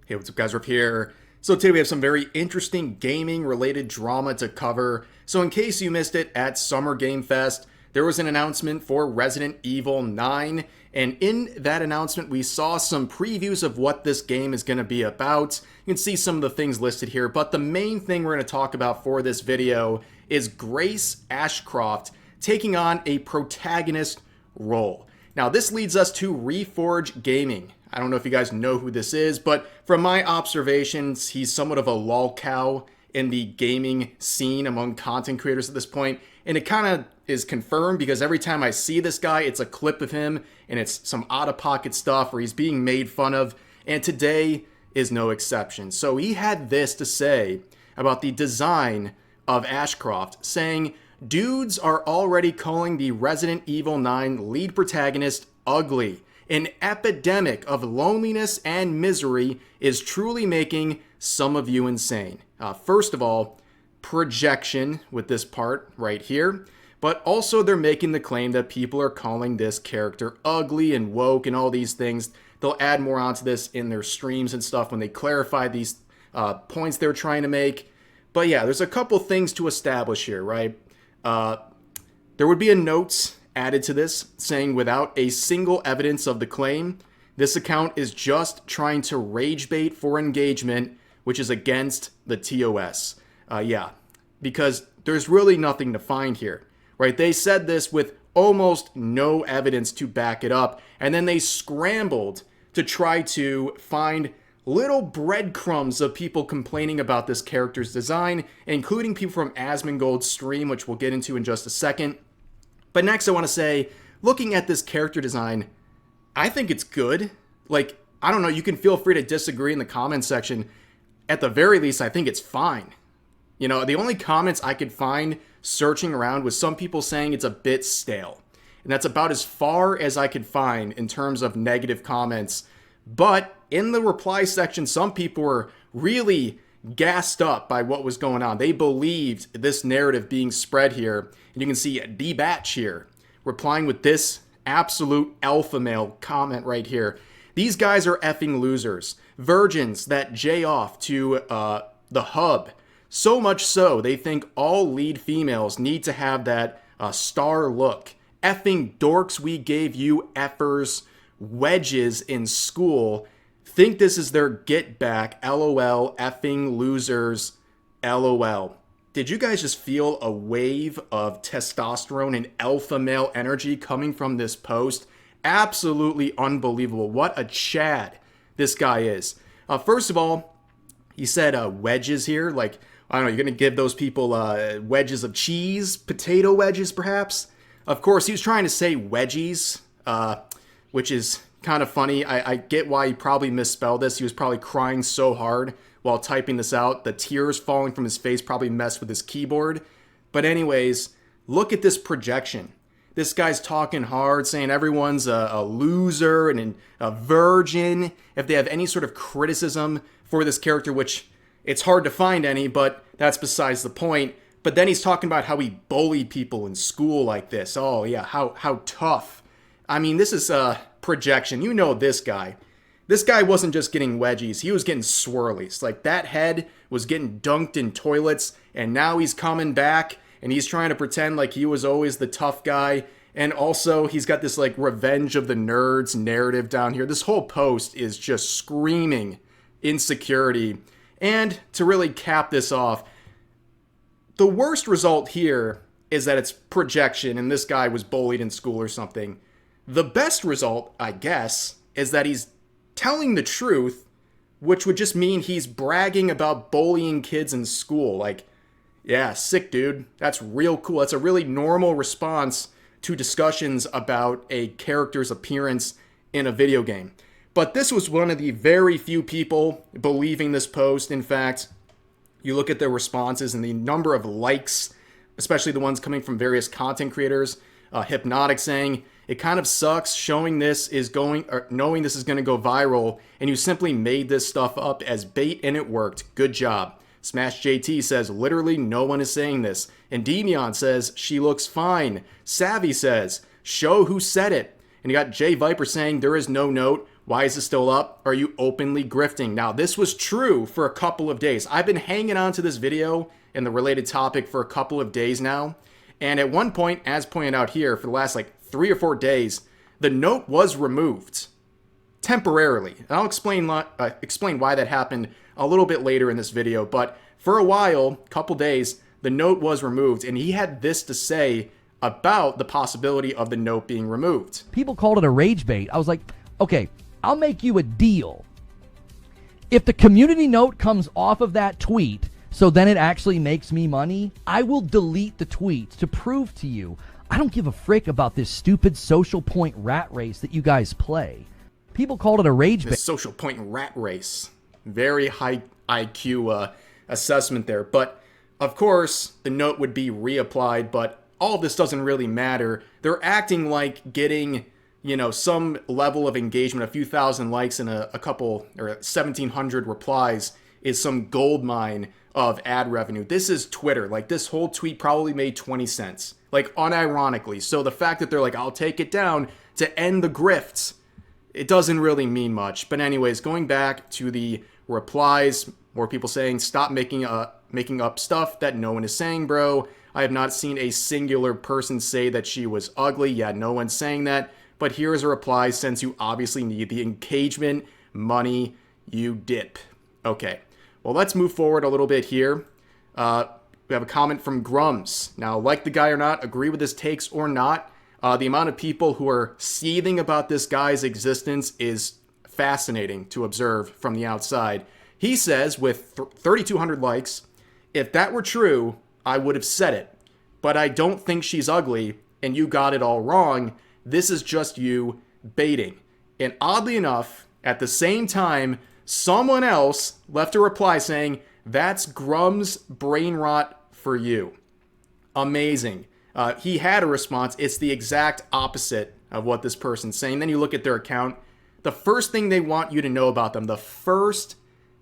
Hey, what's up guys, Riff here. So today we have some very interesting gaming related drama to cover. So in case you missed it, at Summer Game Fest, there was an announcement for Resident Evil 9. And in that announcement, we saw some previews of what this game is going to be about. You can see some of the things listed here, but the main thing we're going to talk about for this video is Grace Ashcroft taking on a protagonist role. Now this leads us to Reforge Gaming. I don't know if you guys know who this is, but from my observations, he's somewhat of a lolcow in the gaming scene among content creators at this point. And it kind of is confirmed because every time I see this guy, it's a clip of him and it's some out-of-pocket stuff where he's being made fun of. And today is no exception. So he had this to say about the design of Ashcroft, saying, "Dudes are already calling the Resident Evil 9 lead protagonist ugly. An epidemic of loneliness and misery is truly making some of you insane." First of all, projection with this part right here, but also they're making the claim that people are calling this character ugly and woke and all these things. They'll add more onto this in their streams and stuff when they clarify these points they're trying to make. But yeah, there's a couple things to establish here, right? There would be a note added to this saying, without a single evidence of the claim, this account is just trying to rage bait for engagement, which is against the TOS. Yeah, because there's really nothing to find here, right? They said this with almost no evidence to back it up, and then they scrambled to try to find little breadcrumbs of people complaining about this character's design, including people from Asmongold's stream, which we'll get into in just a second. But next I want to say, looking at this character design, I think it's good. Like, I don't know, you can feel free to disagree in the comments section. At the very least, I think it's fine. You know, the only comments I could find searching around was some people saying it's a bit stale. And that's about as far as I could find in terms of negative comments. But in the reply section, some people were really gassed up by what was going on. They believed this narrative being spread here. And you can see D-Batch here replying with this absolute alpha male comment right here. "These guys are effing losers. Virgins that J off to the hub. So much so, they think all lead females need to have that star look. Effing dorks, we gave you effers wedges in school. Think this is their get back. LOL, effing losers. LOL." Did you guys just feel a wave of testosterone and alpha male energy coming from this post? Absolutely unbelievable. What a Chad this guy is. First of all, he said wedges here. Like, I don't know, you're going to give those people wedges of cheese? Potato wedges, perhaps? Of course, he was trying to say wedgies, which is kind of funny. I get why he probably misspelled this. He was probably crying so hard while typing this out. The tears falling from his face probably messed with his keyboard. But anyways, look at this projection. This guy's talking hard, saying everyone's a loser and a virgin. If they have any sort of criticism for this character, which it's hard to find any, but that's besides the point. But then he's talking about how he bullied people in school like this. Oh yeah, how tough. I mean, this is projection. You know this guy. This guy wasn't just getting wedgies, he was getting swirlies. Like, that head was getting dunked in toilets, and now he's coming back, and he's trying to pretend like he was always the tough guy. And also, he's got this, like, revenge of the nerds narrative down here. This whole post is just screaming insecurity. And to really cap this off, the worst result here is that it's projection, and this guy was bullied in school or something. The best result, I guess, is that he's telling the truth, which would just mean he's bragging about bullying kids in school. Like, yeah, sick, dude. That's real cool. That's a really normal response to discussions about a character's appearance in a video game. But this was one of the very few people believing this post. In fact, you look at their responses and the number of likes, especially the ones coming from various content creators. Hypnotic saying, "It kind of sucks knowing this is going to go viral, and you simply made this stuff up as bait and it worked. Good job." Smash JT says, "Literally no one is saying this." And Demion says, "She looks fine." Savvy says, "Show who said it." And you got Jay Viper saying, "There is no note. Why is it still up? Are you openly grifting? Now, this was true for a couple of days. I've been hanging on to this video and the related topic for a couple of days now. And at one point, as pointed out here, for the last like 3 or 4 days, the note was removed temporarily. And I'll explain why that happened a little bit later in this video. But for a while, couple days, the note was removed. And he had this to say about the possibility of the note being removed. People called it a rage bait. I was like, okay, I'll make you a deal. If the community note comes off of that tweet, so then it actually makes me money, I will delete the tweets to prove to you I don't give a frick about this stupid social point rat race that you guys play. People called it a rage bait. Social point rat race. Very high IQ assessment there. But, of course, the note would be reapplied, but all of this doesn't really matter. They're acting like getting, some level of engagement, a few thousand likes and a couple or 1,700 replies is some gold mine of ad revenue. This is Twitter. Like, this whole tweet probably made 20 cents. Like, unironically. So the fact that they're like, I'll take it down to end the grifts, it doesn't really mean much. But anyways, going back to the replies, more people saying, stop making up stuff that no one is saying, bro. I have not seen a singular person say that she was ugly. Yeah, no one's saying that. But here is a reply, since you obviously need the engagement money, you dip. Okay, well, let's move forward a little bit here. We have a comment from Grums. Now, like the guy or not, agree with his takes or not, the amount of people who are seething about this guy's existence is fascinating to observe from the outside. He says, with 3,200 likes, if that were true, I would have said it. But I don't think she's ugly, and you got it all wrong. This is just you baiting. And oddly enough, at the same time, someone else left a reply saying, that's Grum's brain rot for you. Amazing. He had a response. It's the exact opposite of what this person's saying. Then you look at their account. The first thing they want you to know about them, the first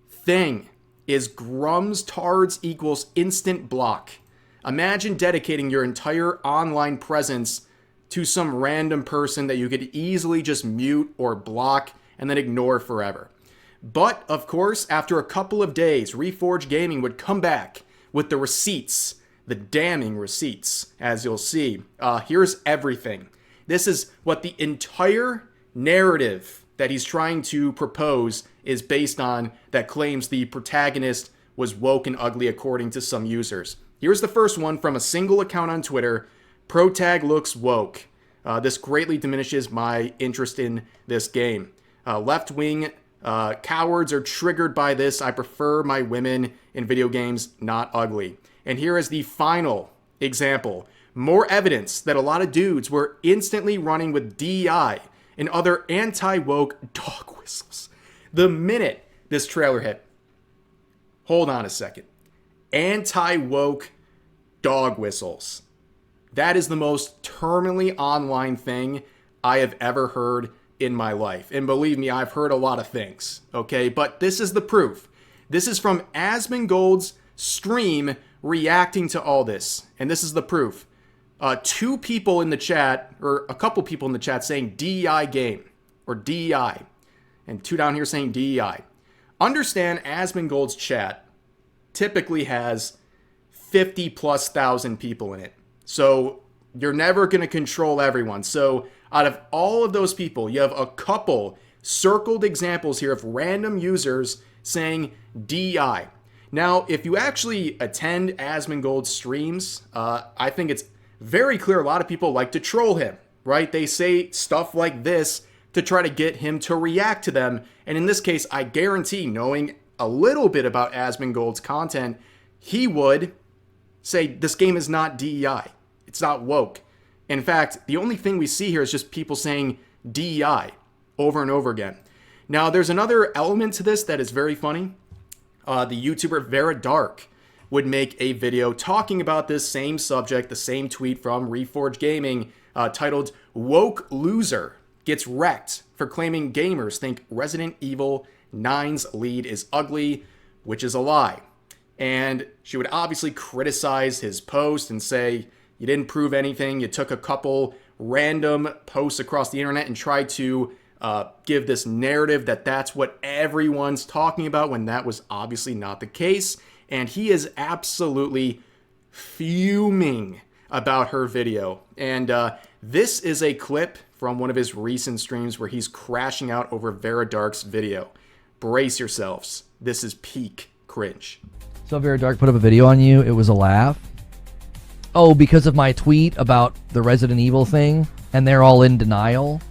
thing is Grum's tards equals instant block. Imagine dedicating your entire online presence to some random person that you could easily just mute or block and then ignore forever. But, of course, after a couple of days, Reforge Gaming would come back with the receipts, the damning receipts, as you'll see. Here's everything. This is what the entire narrative that he's trying to propose is based on, that claims the protagonist was woke and ugly according to some users. Here's the first one from a single account on Twitter. Protag looks woke. This greatly diminishes my interest in this game. Left-wing cowards are triggered by this. I prefer my women in video games, not ugly. And here is the final example. More evidence that a lot of dudes were instantly running with DEI and other anti-woke dog whistles the minute this trailer hit. Hold on a second. Anti-woke dog whistles. That is the most terminally online thing I have ever heard in my life. And believe me, I've heard a lot of things, okay? But this is the proof. This is from Asmongold's stream reacting to all this. And this is the proof. 2 people in the chat, or a couple people in the chat saying DEI game, or DEI. And 2 down here saying DEI. Understand Asmongold's chat typically has 50,000+ people in it. So you're never going to control everyone. So out of all of those people, you have a couple circled examples here of random users saying DEI. Now, if you actually attend Asmongold's streams, I think it's very clear a lot of people like to troll him, right? They say stuff like this to try to get him to react to them. And in this case, I guarantee, knowing a little bit about Asmongold's content, he would say this game is not DEI. It's not woke. In fact, the only thing we see here is just people saying DEI over and over again. Now, there's another element to this that is very funny. The YouTuber Vera Dark would make a video talking about this same subject, the same tweet from Reforge Gaming, titled "Woke Loser Gets Wrecked for Claiming Gamers Think Resident Evil 9's Lead is Ugly," which is a lie. And she would obviously criticize his post and say, you didn't prove anything. You took a couple random posts across the internet and tried to give this narrative that that's what everyone's talking about when that was obviously not the case. And he is absolutely fuming about her video. And this is a clip from one of his recent streams where he's crashing out over Vera Dark's video. Brace yourselves. This is peak cringe. So Vera Dark put up a video on you. It was a laugh. Oh, because of my tweet about the Resident Evil thing, and they're all in denial.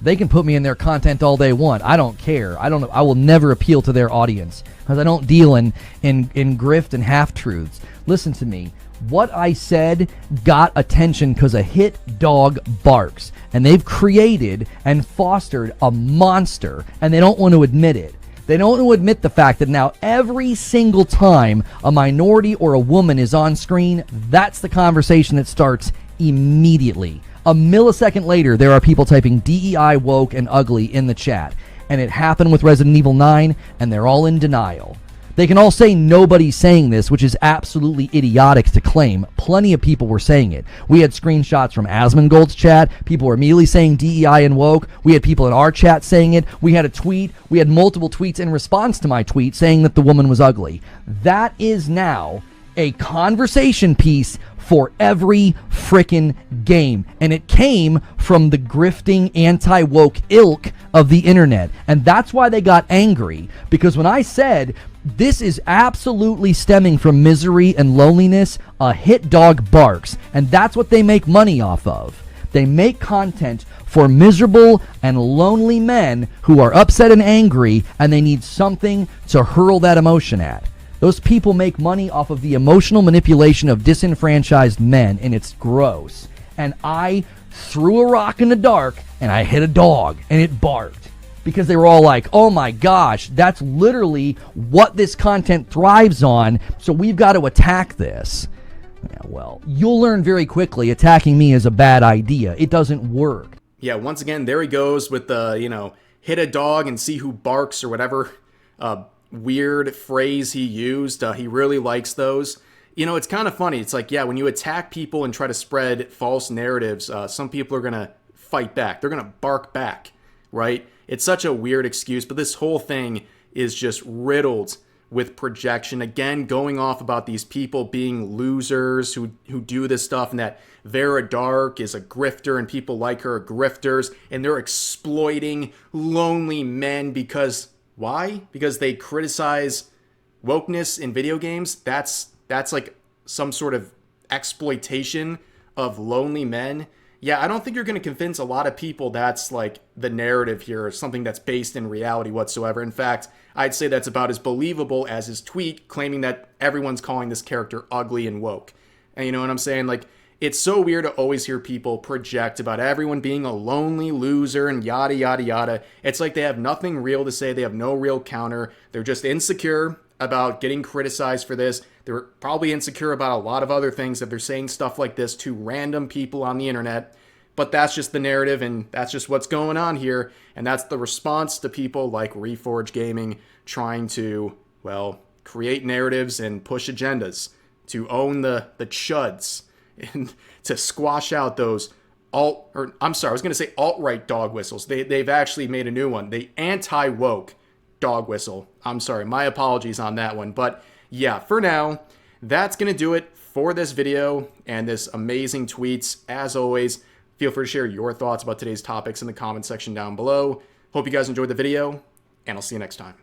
They can put me in their content all they want. I don't care. I will never appeal to their audience because I don't deal in grift and half-truths. Listen to me. What I said got attention because a hit dog barks. And they've created and fostered a monster, and they don't want to admit it. They don't want to admit the fact that now every single time a minority or a woman is on screen, that's the conversation that starts immediately. A millisecond later, there are people typing DEI, woke, and ugly in the chat. And it happened with Resident Evil 9, and they're all in denial. They can all say nobody's saying this, which is absolutely idiotic to claim. Plenty of people were saying it. We had screenshots from Asmongold's chat. People were immediately saying DEI and woke. We had people in our chat saying it. We had a tweet. We had multiple tweets in response to my tweet saying that the woman was ugly. That is now a conversation piece for every frickin' game. And it came from the grifting anti-woke ilk of the internet. And that's why they got angry. Because when I said this is absolutely stemming from misery and loneliness, a hit dog barks. And that's what they make money off of. They make content for miserable and lonely men who are upset and angry, and they need something to hurl that emotion at. Those people make money off of the emotional manipulation of disenfranchised men, and it's gross. And I threw a rock in the dark, and I hit a dog, and it barked. Because they were all like, oh my gosh, that's literally what this content thrives on, so we've got to attack this. Yeah, well, you'll learn very quickly attacking me is a bad idea. It doesn't work. Yeah, once again, there he goes with the, hit a dog and see who barks or whatever weird phrase he used. He really likes those. It's kind of funny. It's like, yeah, when you attack people and try to spread false narratives, some people are going to fight back. They're going to bark back, right? It's such a weird excuse, but this whole thing is just riddled with projection. Again, going off about these people being losers who do this stuff, and that Vera Dark is a grifter and people like her are grifters, and they're exploiting lonely men because... Why? Because they criticize wokeness in video games? That's like some sort of exploitation of lonely men. Yeah, I don't think you're going to convince a lot of people that's like the narrative here, or something that's based in reality whatsoever. In fact, I'd say that's about as believable as his tweet claiming that everyone's calling this character ugly and woke. And you know what I'm saying? Like, it's so weird to always hear people project about everyone being a lonely loser and yada, yada, yada. It's like they have nothing real to say. They have no real counter. They're just insecure about getting criticized for this. They're probably insecure about a lot of other things if they're saying stuff like this to random people on the internet. But that's just the narrative, and that's just what's going on here. And that's the response to people like Reforge Gaming trying to, well, create narratives and push agendas, to own the chuds, and to squash out those alt-right dog whistles. They've actually made a new one. The anti-woke dog whistle. I'm sorry, my apologies on that one. But yeah, for now, that's going to do it for this video and this amazing tweets. As always, feel free to share your thoughts about today's topics in the comment section down below. Hope you guys enjoyed the video, and I'll see you next time.